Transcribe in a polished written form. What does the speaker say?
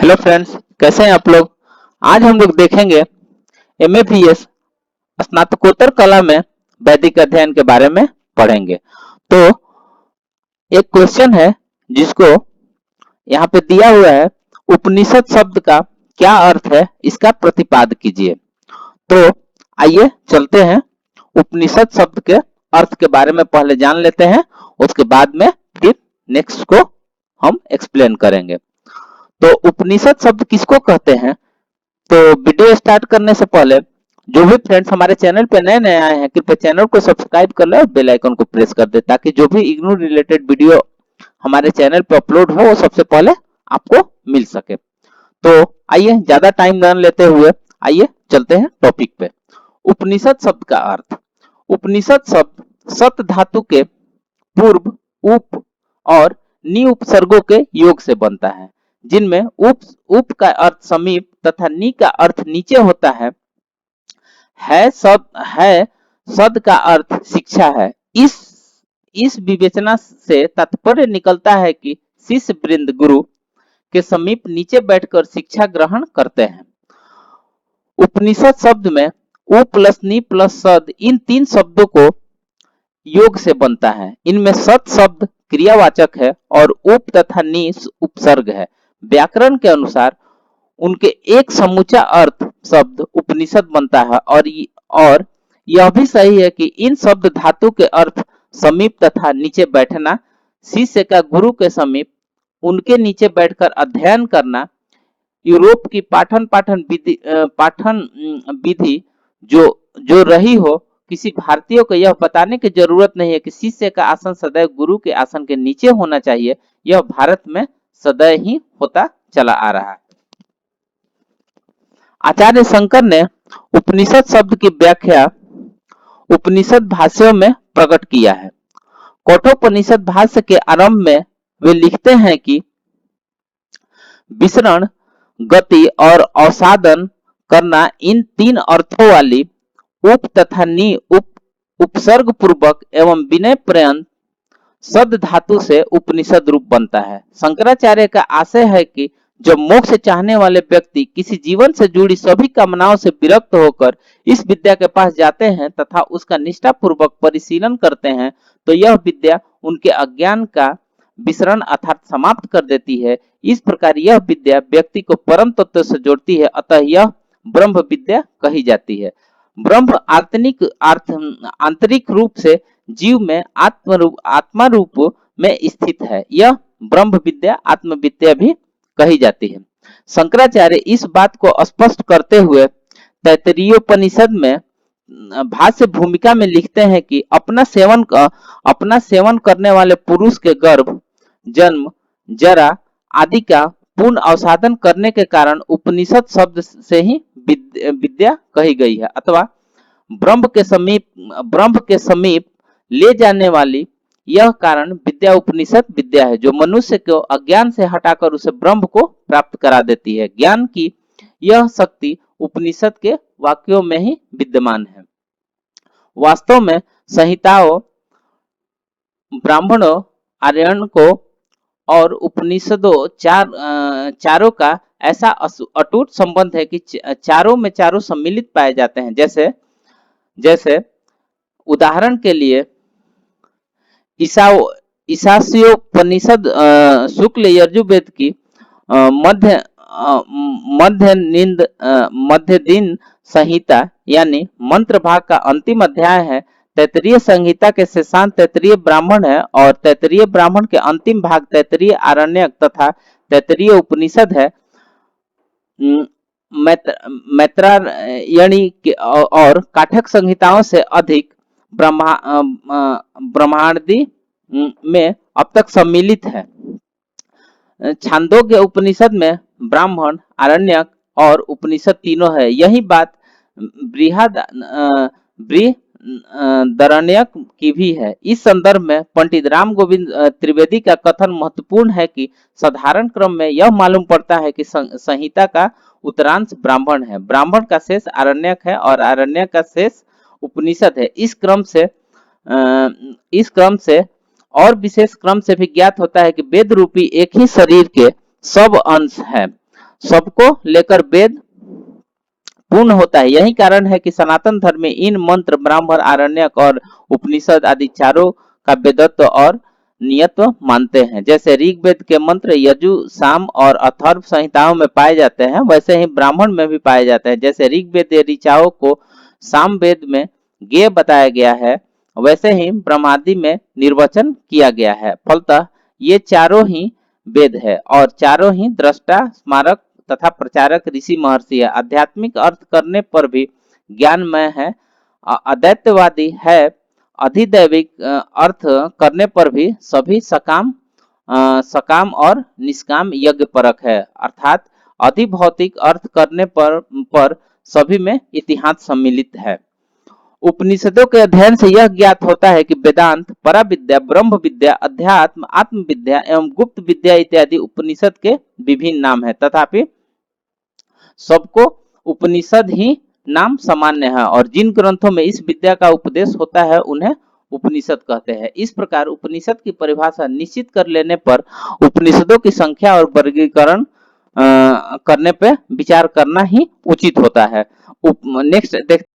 Hello friends, कैसे हैं आप लोग। आज हम लोग देखेंगे एमएबीएस स्नातकोत्तर कला में वैदिक अध्ययन के बारे में पढ़ेंगे। तो एक क्वेश्चन है जिसको यहाँ पे दिया हुआ है, उपनिषद शब्द का क्या अर्थ है, इसका प्रतिपाद कीजिए। तो आइए चलते हैं, उपनिषद शब्द के अर्थ के बारे में पहले जान लेते हैं, उसके बाद में फिर नेक्स्ट को हम एक्सप्लेन करेंगे। तो उपनिषद शब्द किसको कहते हैं। तो वीडियो स्टार्ट करने से पहले जो भी फ्रेंड्स हमारे चैनल पे नए नए आए हैं, कृपया चैनल को सब्सक्राइब कर ले और बेल आइकन को प्रेस कर दे, ताकि जो भी इग्नू रिलेटेड वीडियो हमारे चैनल पे अपलोड हो वो सबसे पहले आपको मिल सके। तो आइए ज्यादा टाइम न लेते हुए आइए चलते हैं टॉपिक पे। उपनिषद शब्द का अर्थ। उपनिषद शब्द सत धातु के पूर्व, उप और नि उपसर्गों के योग से बनता है, जिनमें उप का अर्थ समीप तथा नि का अर्थ नीचे होता है। सद का अर्थ शिक्षा है। इस विवेचना से तात्पर्य निकलता है कि शिष्य वृंद गुरु के समीप नीचे बैठकर शिक्षा ग्रहण करते हैं। उपनिषद शब्द में उ प्लस नि प्लस सद, इन तीन शब्दों को योग से बनता है। इनमें सत शब्द क्रियावाचक है और उप तथा नि उपसर्ग है। व्याकरण के अनुसार उनके एक समूचा अर्थ शब्द उपनिषद बनता है, और यह भी सही है कि इन शब्द धातु के अर्थ समीप तथा नीचे बैठना, शिष्य का गुरु के समीप उनके नीचे बैठकर अध्ययन करना, यूरोप की पाठन विधि जो रही हो, किसी भारतीय को यह बताने की जरूरत नहीं है कि शिष्य का आसन सदैव गुरु के आसन के नीचे होना चाहिए। यह भारत में सदैव ही होता चला आ रहा है। आचार्य शंकर ने उपनिषद शब्द की व्याख्या उपनिषद भाष्यों में प्रकट किया है। कठोपनिषद भाष्य के आरंभ में वे लिखते हैं कि विसरण, गति और अवसादन करना, इन तीन अर्थों वाली उप तथा नि उपसर्ग पूर्वक एवं विनय पर्यंत सद धातु से उपनिषद रूप बनता है। शंकराचार्य का आशय है कि जब मोक्ष चाहने वाले व्यक्ति किसी जीवन से जुड़ी सभी कामनाओं से विरक्त होकर इस विद्या के पास जाते हैं तथा उसका निष्ठा पूर्वक परिशीलन करते हैं, तो यह विद्या उनके अज्ञान का विसरण अर्थात समाप्त कर देती है। इस प्रकार यह विद्या व्यक्ति को परम तत्व से जोड़ती है, अतः यह ब्रह्म विद्या कही जाती है। ब्रह्म आंतरिक रूप से जीव में आत्मा रूप में स्थित है। यह ब्रह्म विद्या आत्म विद्या भी कही जाती है। शंकराचार्य इस बात को स्पष्ट करते हुए तैत्तिरीयोपनिषद में भाष्य भूमिका में लिखते हैं कि अपना सेवन करने वाले पुरुष के गर्भ, जन्म, जरा आदि का पूर्ण अवसादन करने के कारण उपनिषद शब्द से ही विद्या कही गई है, अथवा ब्रह्म के समीप ले जाने वाली यह कारण विद्या उपनिषद विद्या है, जो मनुष्य को अज्ञान से हटाकर उसे ब्रह्म को प्राप्त करा देती है। ज्ञान की यह शक्ति उपनिषद के वाक्यों में ही विद्यमान है। वास्तव में संहिताओं, ब्राह्मणों, आर्यणों और उपनिषदों चारों का ऐसा अटूट संबंध है कि चारों में चारों सम्मिलित पाए जाते हैं। जैसे उदाहरण के लिए ईशास्योपनिषद शुक्ल यजुर्वेद की मध्य दिन संहिता यानी मंत्र भाग का अंतिम अध्याय है। तैत्तिरीय संहिता के शेषांत तैत्तिरीय ब्राह्मण है, और तैत्तिरीय ब्राह्मण के अंतिम भाग तैत्तिरीय आरण्यक तथा तैत्तिरीय उपनिषद है। मैत्रायणी और काठक संहिताओं से अधिक ब्रह्मांडी में अब तक सम्मिलित है। छांदोग्य उपनिषद में ब्राह्मण, आरण्यक और उपनिषद तीनों है। यही बात बृहदारण्यक की भी है। इस संदर्भ में पंडित राम गोविंद त्रिवेदी का कथन महत्वपूर्ण है कि साधारण क्रम में यह मालूम पड़ता है कि संहिता का उत्तरांश ब्राह्मण है, ब्राह्मण का शेष आरण्यक है और आरण्यक का शेष उपनिषद है। इस क्रम से और विशेष क्रम से भी ज्ञात होता है कि वेद रूपी एक ही शरीर के सब अंश हैं। सबको लेकर वेद पूर्ण होता है। यही कारण है कि सनातन धर्म में इन मंत्र ब्राह्मण, आरण्यक और उपनिषद आदि चारों का वेदत्व और नियत्व मानते हैं। जैसे ऋग्वेद के मंत्र यजु, साम और अथर्व संहिताओं में पाए जाते हैं, वैसे ही ब्राह्मण में भी पाए जाते हैं। जैसे ऋग्वेद ऋचाओं को साम वेद में ज्ञेय बताया गया है, वैसे ही ब्रह्मादि में निर्वचन किया गया है। फलतः ये चारों ही वेद है और चारों ही दृष्टा, स्मारक तथा प्रचारक ऋषि महर्षि है। आध्यात्मिक अर्थ करने पर भी ज्ञानमय है, अद्वैतवादी है। अधिदैविक अर्थ करने पर भी सभी सकाम और निष्काम यज्ञ परक है। अर्थात अधिभौतिक अर्थ करने पर सभी में इतिहास सम्मिलित है। उपनिषदों के अध्ययन से यह ज्ञात होता है कि वेदांत, पराविद्या, ब्रह्म विद्या, अध्यात्म, आत्मविद्या एवं गुप्त विद्या इत्यादि उपनिषद के विभिन्न नाम है, तथापि सबको उपनिषद ही नाम सामान्य है और जिन ग्रंथों में इस विद्या का उपदेश होता है उन्हें उपनिषद कहते हैं। इस प्रकार उपनिषद की परिभाषा निश्चित कर लेने पर उपनिषदों की संख्या और वर्गीकरण करने पर विचार करना ही उचित होता है। नेक्स्ट